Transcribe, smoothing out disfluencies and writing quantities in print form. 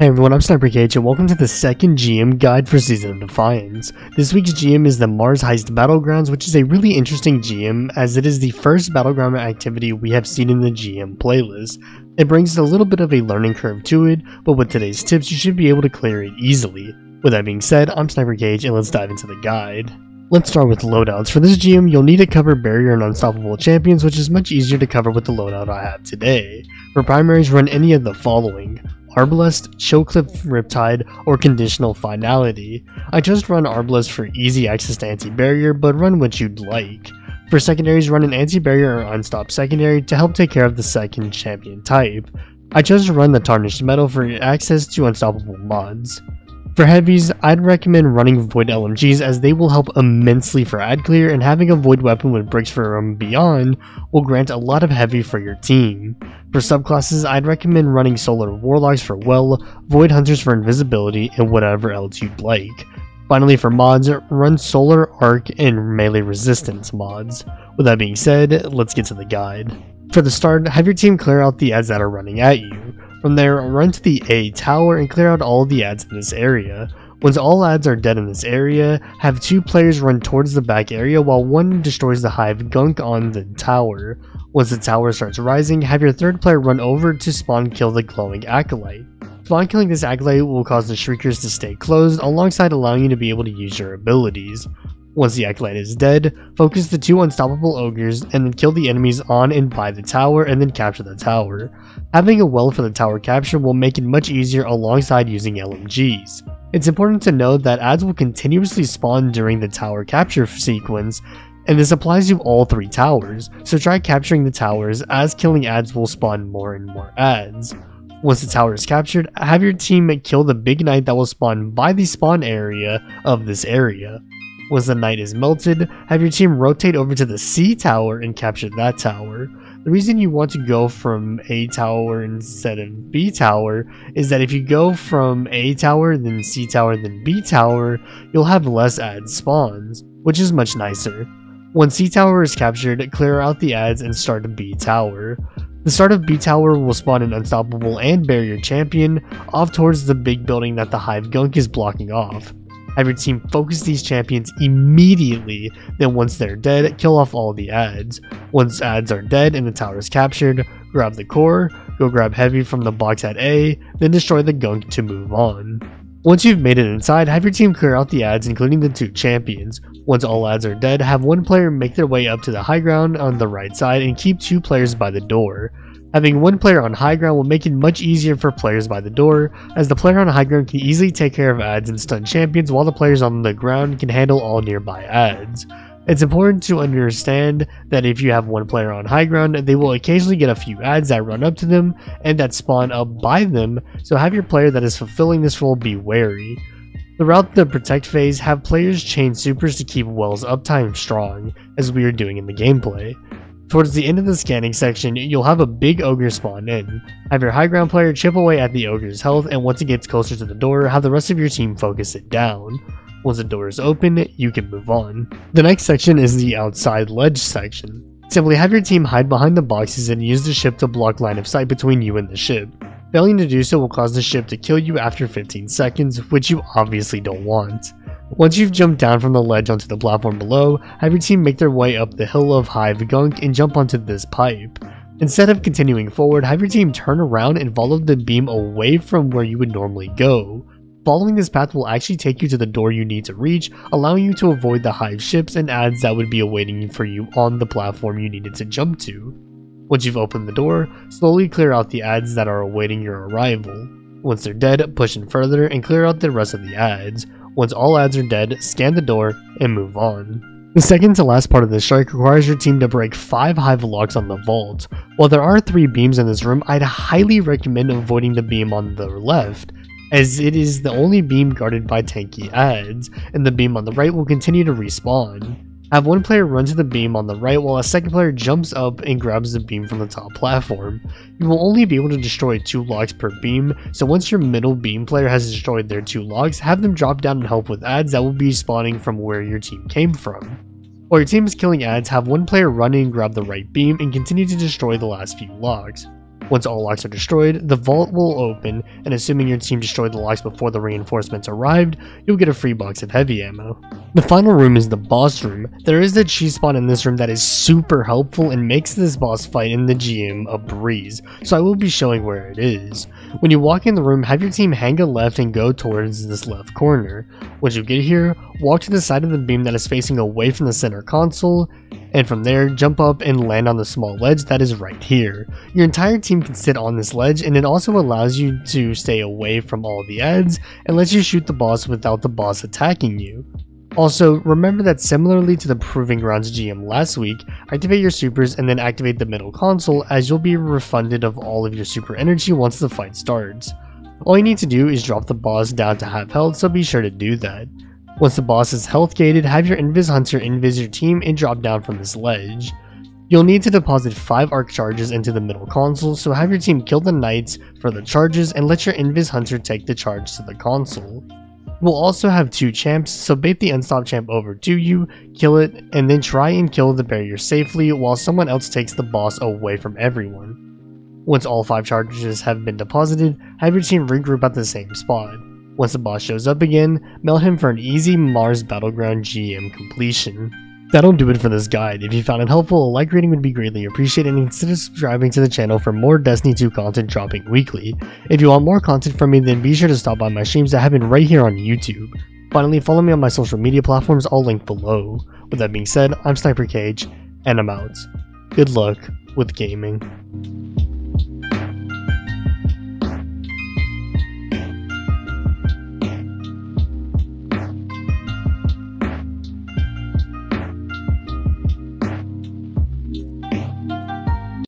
Hey everyone, I'm SniperKH and welcome to the second GM guide for Season of Defiance. This week's GM is the Mars Heist Battlegrounds, which is a really interesting GM as it is the first battleground activity we have seen in the GM playlist. It brings a little bit of a learning curve to it, but with today's tips you should be able to clear it easily. With that being said, I'm SniperKH and let's dive into the guide. Let's start with loadouts. For this GM, you'll need to cover Barrier and Unstoppable Champions, which is much easier to cover with the loadout I have today. For primaries, run any of the following: Arbalest, Chokeclip Riptide, or Conditional Finality. I just run Arbalest for easy access to anti-barrier, but run what you'd like. For secondaries, run an anti-barrier or unstopped secondary to help take care of the second champion type. I chose to run the Tarnished Metal for access to unstoppable mods. For heavies, I'd recommend running Void LMGs as they will help immensely for ad clear, and having a Void weapon with bricks for Beyond will grant a lot of heavy for your team. For subclasses, I'd recommend running Solar Warlocks for Void Hunters for invisibility, and whatever else you'd like. Finally, for mods, run Solar Arc and Melee Resistance mods. With that being said, let's get to the guide. For the start, have your team clear out the ads that are running at you. From there, run to the A tower and clear out all the ads in this area. Once all ads are dead in this area, have two players run towards the back area while one destroys the hive gunk on the tower. Once the tower starts rising, have your third player run over to spawn kill the glowing acolyte. Spawn killing this acolyte will cause the shriekers to stay closed alongside allowing you to be able to use your abilities. Once the acolyte is dead, focus the two unstoppable ogres and then kill the enemies on and by the tower and then capture the tower. Having a well for the tower capture will make it much easier alongside using LMGs. It's important to note that ads will continuously spawn during the tower capture sequence, and this applies to all three towers, so try capturing the towers as killing ads will spawn more and more ads. Once the tower is captured, have your team kill the big knight that will spawn by the spawn area of this area. Once the knight is melted, have your team rotate over to the C tower and capture that tower. The reason you want to go from A tower instead of B tower is that if you go from A tower, then C tower, then B tower, you'll have less ad spawns, which is much nicer. Once C tower is captured, clear out the ads and start B tower. The start of B tower will spawn an unstoppable and barrier champion off towards the big building that the hive gunk is blocking off. Have your team focus these champions immediately, then once they're dead, kill off all the ads. Once ads are dead and the tower is captured, grab the core, go grab heavy from the box at A, then destroy the gunk to move on. Once you've made it inside, have your team clear out the ads including the two champions. Once all ads are dead, have one player make their way up to the high ground on the right side and keep two players by the door. Having one player on high ground will make it much easier for players by the door, as the player on high ground can easily take care of ads and stun champions while the players on the ground can handle all nearby ads. It's important to understand that if you have one player on high ground, they will occasionally get a few ads that run up to them and that spawn up by them, so have your player that is fulfilling this role be wary. Throughout the protect phase, have players chain supers to keep Well's uptime strong, as we are doing in the gameplay. Towards the end of the scanning section, you'll have a big ogre spawn in. Have your high ground player chip away at the ogre's health, and once it gets closer to the door, have the rest of your team focus it down. Once the door is open, you can move on. The next section is the outside ledge section. Simply have your team hide behind the boxes and use the ship to block line of sight between you and the ship. Failing to do so will cause the ship to kill you after 15 seconds, which you obviously don't want. Once you've jumped down from the ledge onto the platform below, have your team make their way up the hill of hive gunk and jump onto this pipe. Instead of continuing forward, have your team turn around and follow the beam away from where you would normally go. Following this path will actually take you to the door you need to reach, allowing you to avoid the hive ships and ads that would be awaiting for you on the platform you needed to jump to. Once you've opened the door, slowly clear out the ads that are awaiting your arrival. Once they're dead, push in further and clear out the rest of the ads. Once all ads are dead, scan the door and move on. The second to last part of this strike requires your team to break 5 hive locks on the vault. While there are 3 beams in this room, I'd highly recommend avoiding the beam on the left, as it is the only beam guarded by tanky ads, and the beam on the right will continue to respawn. Have one player run to the beam on the right while a second player jumps up and grabs the beam from the top platform. You will only be able to destroy 2 locks per beam, so once your middle beam player has destroyed their 2 locks, have them drop down and help with ads that will be spawning from where your team came from. While your team is killing ads, have one player run in and grab the right beam and continue to destroy the last few locks. Once all locks are destroyed, the vault will open, and assuming your team destroyed the locks before the reinforcements arrived, you'll get a free box of heavy ammo. The final room is the boss room. There is a cheese spot in this room that is super helpful and makes this boss fight in the GM a breeze, so I will be showing where it is. When you walk in the room, have your team hang a left and go towards this left corner. Once you get here, walk to the side of the beam that is facing away from the center console, and from there, jump up and land on the small ledge that is right here. Your entire team can sit on this ledge, and it also allows you to stay away from all the ads and lets you shoot the boss without the boss attacking you. Also, remember that similarly to the Proving Grounds GM last week, activate your supers and then activate the middle console, as you'll be refunded of all of your super energy once the fight starts. All you need to do is drop the boss down to half health, so be sure to do that. Once the boss is health gated, have your Invis Hunter invis your team and drop down from this ledge. You'll need to deposit 5 arc charges into the middle console, so have your team kill the knights for the charges and let your Invis Hunter take the charge to the console. We'll also have 2 champs, so bait the unstopped champ over to you, kill it, and then try and kill the barrier safely while someone else takes the boss away from everyone. Once all 5 charges have been deposited, have your team regroup at the same spot. Once the boss shows up again, melt him for an easy Mars Battleground GM completion. That'll do it for this guide. If you found it helpful, a like rating would be greatly appreciated, and consider subscribing to the channel for more Destiny 2 content dropping weekly. If you want more content from me, then be sure to stop by my streams that happen right here on YouTube. Finally, follow me on my social media platforms, all linked below. With that being said, I'm SniperKH, and I'm out. Good luck with gaming.